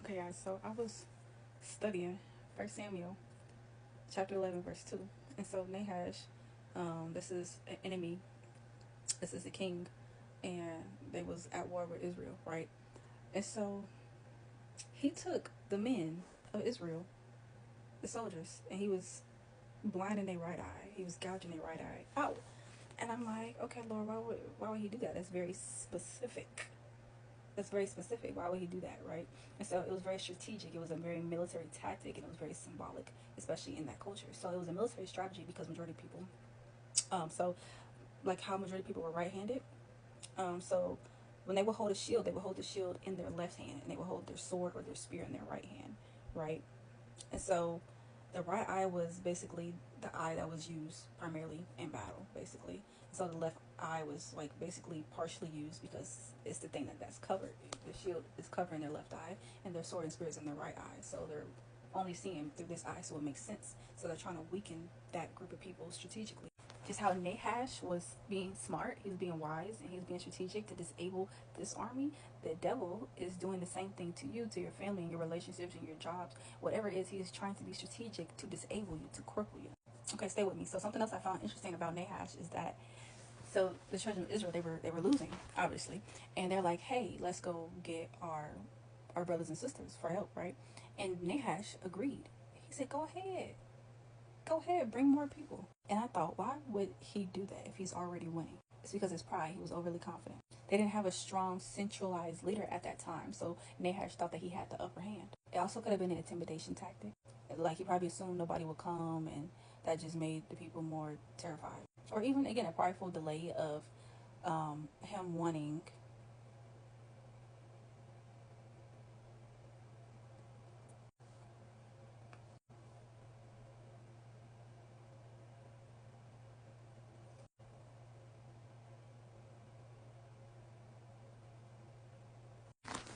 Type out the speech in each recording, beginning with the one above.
Okay, guys, so I was studying First Samuel chapter 11, verse 2. And so Nahash, this is an enemy, this is a king, and they was at war with Israel, right? And so he took the men of Israel, the soldiers, and he was blinding their right eye. He was gouging their right eye out. And I'm like, okay, Lord, why would he do that? That's very specific. That's very specific. Why would he do that, right? And so it was very strategic. It was a very military tactic, and it was very symbolic, especially in that culture. So it was a military strategy because majority of people, so like how majority of people were right-handed. So when they would hold a shield, they would hold the shield in their left hand, and they would hold their sword or their spear in their right hand, right? And so the right eye was basically the eye that was used primarily in battle, basically. So the left eye was like basically partially used because it's the thing that's covered. The shield is covering their left eye, and their sword and spear is in their right eye. So they're only seeing through this eye, so it makes sense. So they're trying to weaken that group of people strategically. Just how Nahash was being smart, he was being wise, and he was being strategic to disable this army. The devil is doing the same thing to you, to your family, and your relationships, and your jobs, whatever it is. He is trying to be strategic to disable you, to cripple you. Okay, stay with me. So something else I found interesting about Nahash is that so the children of Israel they were losing obviously, and they're like, hey, let's go get our brothers and sisters for help, right? And Nahash agreed. He said, go ahead, bring more people. And I thought, why would he do that if he's already winning? It's because his pride. He was overly confident. They didn't have a strong centralized leader at that time, so Nahash thought that he had the upper hand. It also could have been an intimidation tactic. Like he probably assumed nobody would come, and that just made the people more terrified. Or even again a prideful delay of him wanting.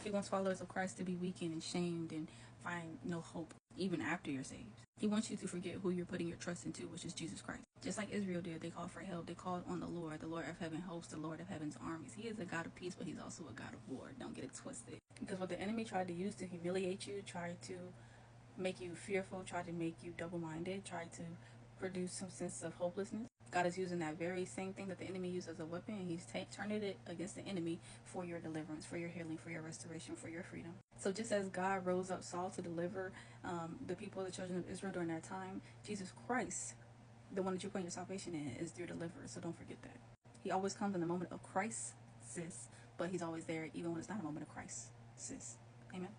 He wants followers of Christ to be weakened and shamed and find no hope even after you're saved. He wants you to forget who you're putting your trust into, which is Jesus Christ. Just like Israel did, they called for help. They called on the Lord of heaven hosts, the Lord of heaven's armies. He is a God of peace, but he's also a God of war. Don't get it twisted. Because what the enemy tried to use to humiliate you, tried to make you fearful, tried to make you double-minded, tried to produce some sense of hopelessness. God is using that very same thing that the enemy used as a weapon, and he's turning it against the enemy for your deliverance, for your healing, for your restoration, for your freedom. So just as God rose up Saul to deliver the people, the children of Israel during that time, Jesus Christ, the one that you put your salvation in, is your deliverer. So don't forget that. He always comes in the moment of crisis, but he's always there even when it's not a moment of crisis. Amen.